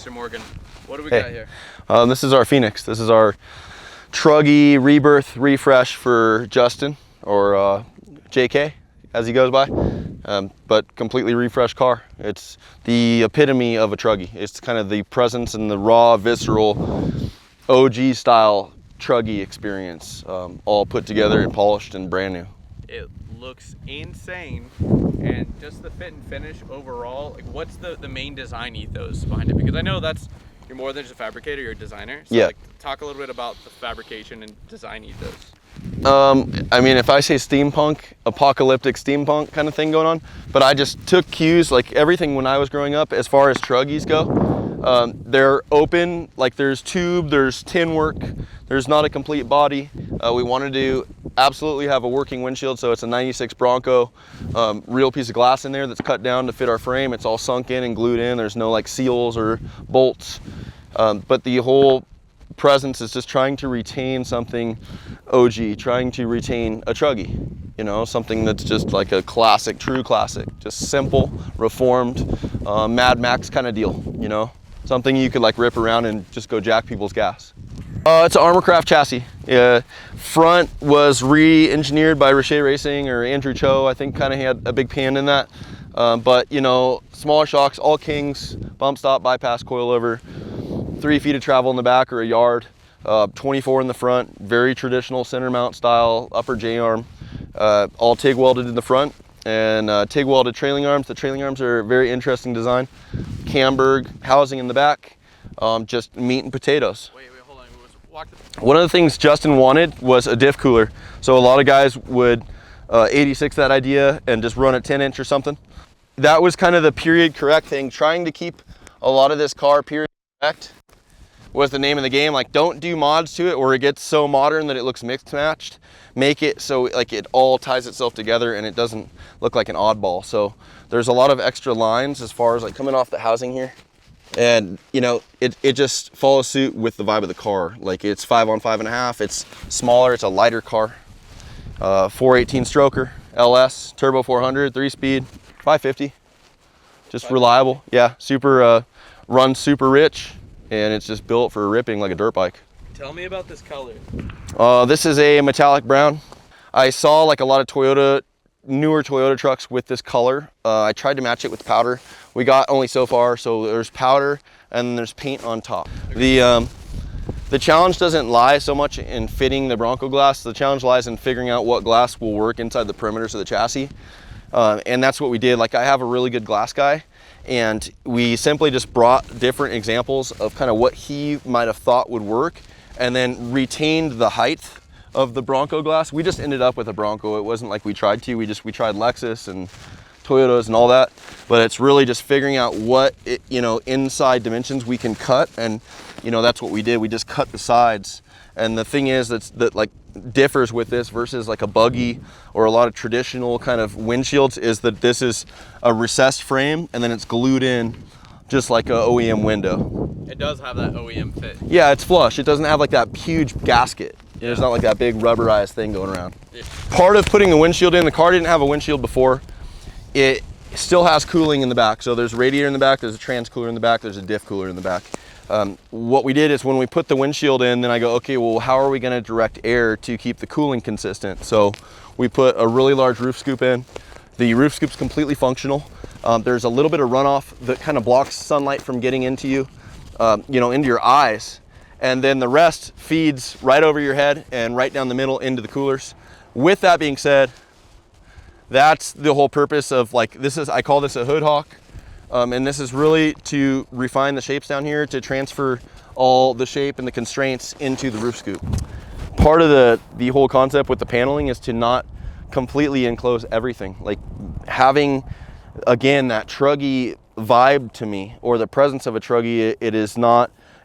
Mr. Morgan. What do we got here? This is our Phoenix. This is our Truggy rebirth refresh for Justin, or JK as he goes by, but completely refreshed car. It's the epitome of a Truggy. It's kind of the presence and the raw, visceral, OG style Truggy experience, all put together and polished and brand new. It looks insane, and just the fit and finish overall, like what's the main design ethos behind it? Because I know you're more than just a fabricator, you're a designer. So yeah. Like, talk a little bit about the fabrication and design ethos. I mean, if I say steampunk, apocalyptic steampunk kind of thing going on, but I just took cues, like everything when I was growing up as far as Truggies go. They're open, like there's tube, there's tin work, there's not a complete body. We wanted to absolutely have a working windshield, so it's a 96 Bronco, real piece of glass in there that's cut down to fit our frame. It's all sunk in and glued in. There's no like seals or bolts, but the whole presence is just trying to retain something OG, trying to retain a Truggy, you know, something that's just like a classic, true classic, just simple, reformed, Mad Max kind of deal, you know, something you could like rip around and just go jack people's gas. It's an Armorcraft chassis. Front was re-engineered by Richer Racing, or Andrew Cho, I think kind of had a big hand in that. But you know, smaller shocks, all Kings, bump stop, bypass, coilover, 3 feet of travel in the back or a yard, 24 in the front, very traditional center mount style, upper J-arm, all TIG welded in the front, and TIG welded trailing arms. The trailing arms are a very interesting design. Camberg housing in the back, just meat and potatoes. Wait, hold on. One of the things Justin wanted was a diff cooler. So a lot of guys would 86 that idea and just run a 10-inch or something. That was kind of the period correct thing. Trying to keep a lot of this car period correct was the name of the game. Like, don't do mods to it where it gets so modern that it looks mixed matched. Make it so like it all ties itself together and it doesn't look like an oddball. So there's a lot of extra lines as far as like coming off the housing here. And you know, it just follows suit with the vibe of the car. Like, it's 5 on 5.5, it's smaller, it's a lighter car. 418 stroker, LS, turbo 400, 3-speed, 550. Just reliable. Yeah, super, runs super rich, and it's just built for ripping like a dirt bike. Tell me about this color. This is a metallic brown. I saw like a lot of newer Toyota trucks with this color. I tried to match it with powder. We got only so far, so there's powder and then there's paint on top. Okay. The challenge doesn't lie so much in fitting the Bronco glass. The challenge lies in figuring out what glass will work inside the perimeters of the chassis. And that's what we did. Like, I have a really good glass guy, and we simply just brought different examples of kind of what he might have thought would work, and then retained the height of the Bronco glass. We just ended up with a Bronco. It wasn't like we tried to. We tried Lexus and Toyotas and all that, but it's really just figuring out what inside dimensions we can cut, and that's what we did. We just cut the sides. And the thing is that like differs with this versus like a buggy or a lot of traditional kind of windshields is that this is a recessed frame and then it's glued in just like a OEM window. It does have that OEM fit. Yeah, it's flush. It doesn't have like that huge gasket. Yeah. There's not like that big rubberized thing going around. Yeah. Part of putting the windshield in, the car didn't have a windshield before. It still has cooling in the back. So there's a radiator in the back, there's a trans cooler in the back, there's a diff cooler in the back. What we did is when we put the windshield in, then I go, okay, well, how are we going to direct air to keep the cooling consistent? So we put a really large roof scoop in. The roof scoop's completely functional. There's a little bit of runoff that kind of blocks sunlight from getting into you, into your eyes. And then the rest feeds right over your head and right down the middle into the coolers. With that being said, that's the whole purpose of like, I call this a hood hawk. And this is really to refine the shapes down here, to transfer all the shape and the constraints into the roof scoop. Part of the whole concept with the paneling is to not completely enclose everything. Like having, again, that Truggy vibe to me, or the presence of a Truggy,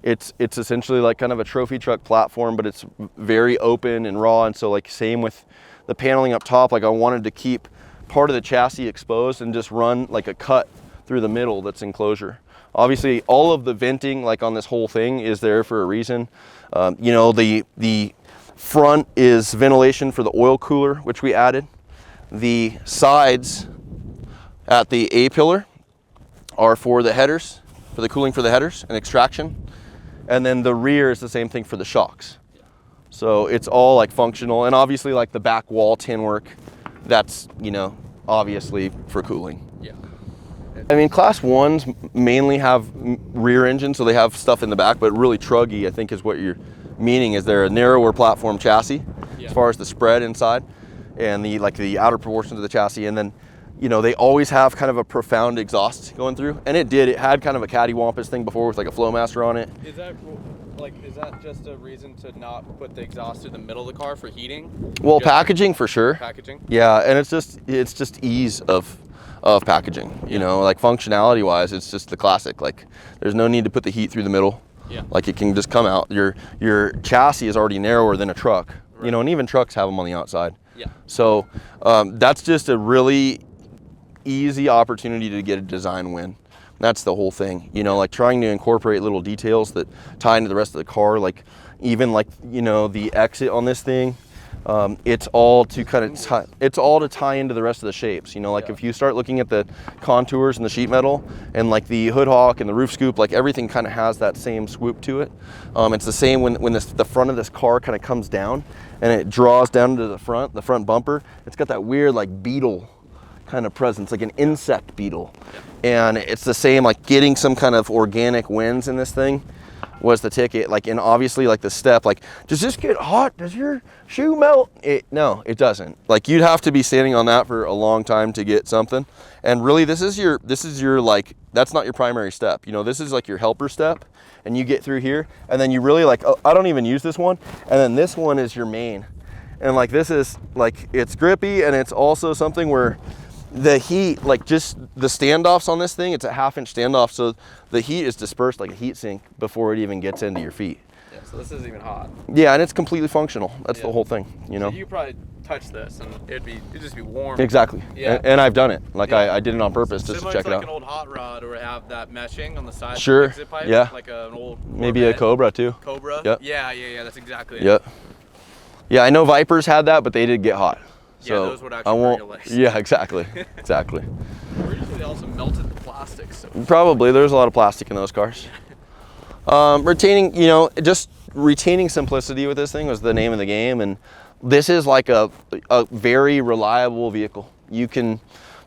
it's essentially like kind of a trophy truck platform, but it's very open and raw. And so like same with the paneling up top, like I wanted to keep part of the chassis exposed and just run like a cut through the middle that's enclosure. Obviously all of the venting like on this whole thing is there for a reason. The front is ventilation for the oil cooler, which we added. The sides at the A pillar are for the headers, for the cooling for the headers and extraction. And then the rear is the same thing for the shocks. So it's all like functional, and obviously like the back wall tin work, that's, you know, obviously for cooling. Yeah. I mean, class 1s mainly have rear engines, so they have stuff in the back, but really Truggy, I think, is what you're meaning, is they're a narrower platform chassis as far as the spread inside and the outer proportions of the chassis. And then, you know, they always have kind of a profound exhaust going through, and it had kind of a cattywampus thing before with like a Flowmaster on it. Is that just a reason to not put the exhaust in the middle of the car for heating? Well, packaging for sure. Packaging? Yeah, and it's just ease of packaging, you know, like functionality wise, it's just the classic. Like there's no need to put the heat through the middle. Yeah. Like it can just come out. Your chassis is already narrower than a truck, you know, and even trucks have them on the outside. Yeah. So that's just a really easy opportunity to get a design win. That's the whole thing, you know, like trying to incorporate little details that tie into the rest of the car, like even like, you know, the exit on this thing. It's all to tie into the rest of the shapes, you know, like if you start looking at the contours and the sheet metal and like the hood hawk and the roof scoop, like everything kind of has that same swoop to it. It's the same when the front of this car kind of comes down and it draws down to the front bumper. It's got that weird like beetle kind of presence, like an insect beetle. And it's the same, like getting some kind of organic winds in this thing was the ticket. Like, and obviously like the step, like, does this get hot? Does your shoe melt? No, it doesn't. Like you'd have to be standing on that for a long time to get something. And really this is your like, that's not your primary step. You know, this is like your helper step, and you get through here and then you really like, oh, I don't even use this one. And then this one is your main. And like, this is like, it's grippy, and it's also something where the heat, like just the standoffs on this thing, it's a 1/2 inch standoff, so the heat is dispersed like a heat sink before it even gets into your feet. Yeah, so this isn't even hot. Yeah, and it's completely functional. That's the whole thing, you know. So you probably touch this and it'd just be warm. Exactly. Yeah. And I've done it. Like I did it on purpose just to check it out. Like an old hot rod, or have that meshing on the side. Sure. Of the exit pipe, Yeah. Like an old maybe a Cobra too. Cobra. Yep. Yeah. That's exactly it. Yep. Yeah, I know Vipers had that, but they did get hot. So yeah, those would actually burn your legs. Yeah, exactly. Exactly. Usually they also melted the plastic. So. Probably. There's a lot of plastic in those cars. Retaining, you know, just retaining simplicity with this thing was the name of the game, and this is like a very reliable vehicle. You can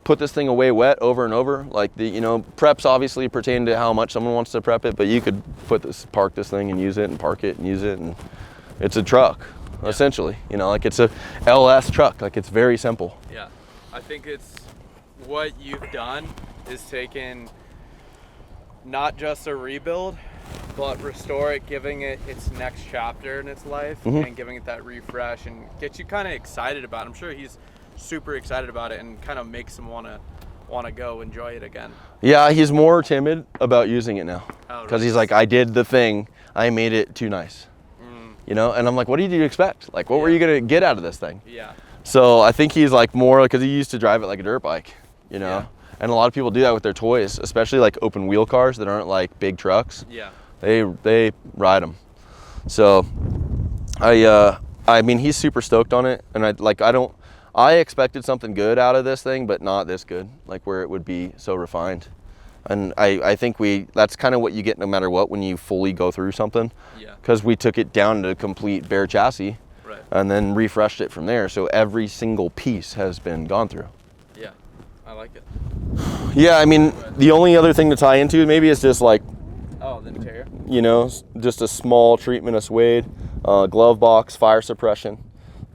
put this thing away wet over and over. Like the, you know, preps obviously pertain to how much someone wants to prep it, but you could park this thing and use it, and park it and use it, and it's a truck. Essentially, you know, like it's a LS truck. Like it's very simple. Yeah, I think it's what you've done is taken not just a rebuild, but restore it, giving it its next chapter in its life, and giving it that refresh, and get you kind of excited about it. I'm sure he's super excited about it, and kind of makes him want to go enjoy it again. Yeah, he's more timid about using it now, because really? he's like, I did the thing, I made it too nice. You know, and I'm like, what did you expect? Like, what were you gonna get out of this thing? Yeah. So I think he's like more, because he used to drive it like a dirt bike, you know? Yeah. And a lot of people do that with their toys, especially like open wheel cars that aren't like big trucks. Yeah. They ride them. So I mean, he's super stoked on it, and I expected something good out of this thing, but not this good, like where it would be so refined. And I think that's kind of what you get no matter what when you fully go through something. Yeah. Because we took it down to complete bare chassis, right, and then refreshed it from there. So every single piece has been gone through. Yeah, I like it. Yeah, I mean, the only other thing to tie into maybe is just like, the interior. You know, just a small treatment of suede, glove box, fire suppression.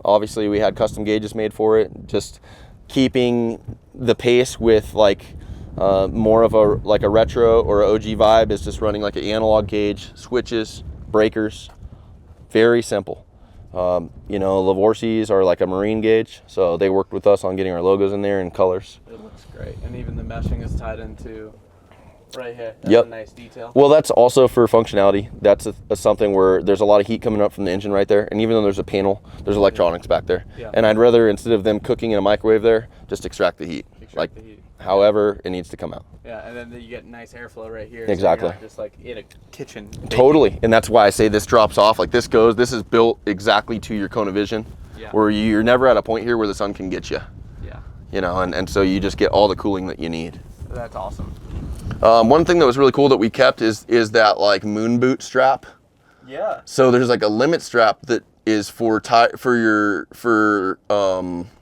Obviously, we had custom gauges made for it. Just keeping the pace with like more of a retro or OG vibe is just running like an analog gauge, switches, breakers, very simple. You know, Lavorsi's are like a marine gauge, so they worked with us on getting our logos in there and colors. It looks great, and even the meshing is tied into right here. That's a nice detail. Well, that's also for functionality. That's something where there's a lot of heat coming up from the engine right there, and even though there's a panel, there's electronics back there. Yeah. And I'd rather, instead of them cooking in a microwave there, just extract the heat. The heat. However it needs to come out. Yeah, and then you get nice airflow right here. Exactly. So you're not just like in a kitchen. Baking. Totally, and that's why I say this drops off. Like this is built exactly to your cone of vision, where you're never at a point here where the sun can get you. Yeah. You know, and so you just get all the cooling that you need. That's awesome. One thing that was really cool that we kept is that like moon boot strap. Yeah. So there's like a limit strap that is for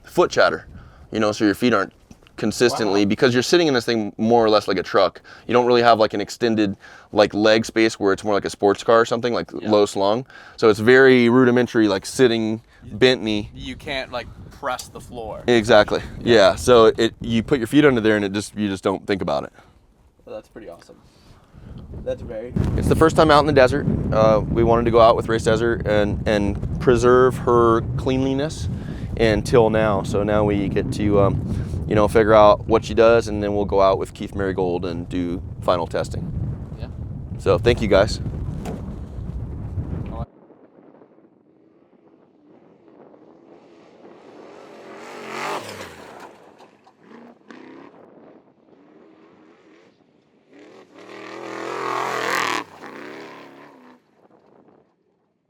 foot chatter, you know, so your feet aren't consistently, because you're sitting in this thing more or less like a truck. You don't really have like an extended like leg space where it's more like a sports car or something, like low slung. So it's very rudimentary, like sitting bent knee. You can't like press the floor. Exactly. Yeah. So you put your feet under there and you just don't think about it. Well, that's pretty awesome. That's very. It's the first time out in the desert. We wanted to go out with race-dezert and preserve her cleanliness until now. So now we get to, you know, figure out what she does, and then we'll go out with Keith Marigold and do final testing. Yeah. So thank you guys.